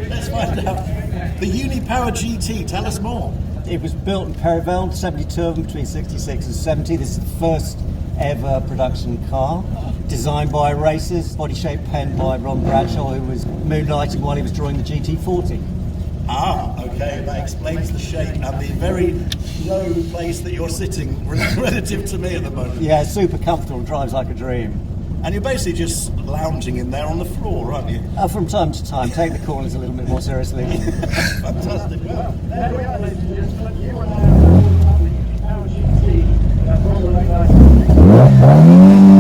Let's find out. The Unipower GT, tell us more. It was built in Perivale, 72 of them between 66 and 70. This is the first ever production car, designed by racers, body shape penned by Ron Bradshaw, who was moonlighting while he was drawing the GT40. Ah, okay, that explains the shape and the very low place that you're sitting relative to me at the moment. Yeah, super comfortable, drives like a dream. And you're basically just lounging in there on the floor, aren't you? From time to time, take the corners a little bit more seriously. Fantastic. Well, there we are, ladies and gentlemen. You are now the Unipower GT.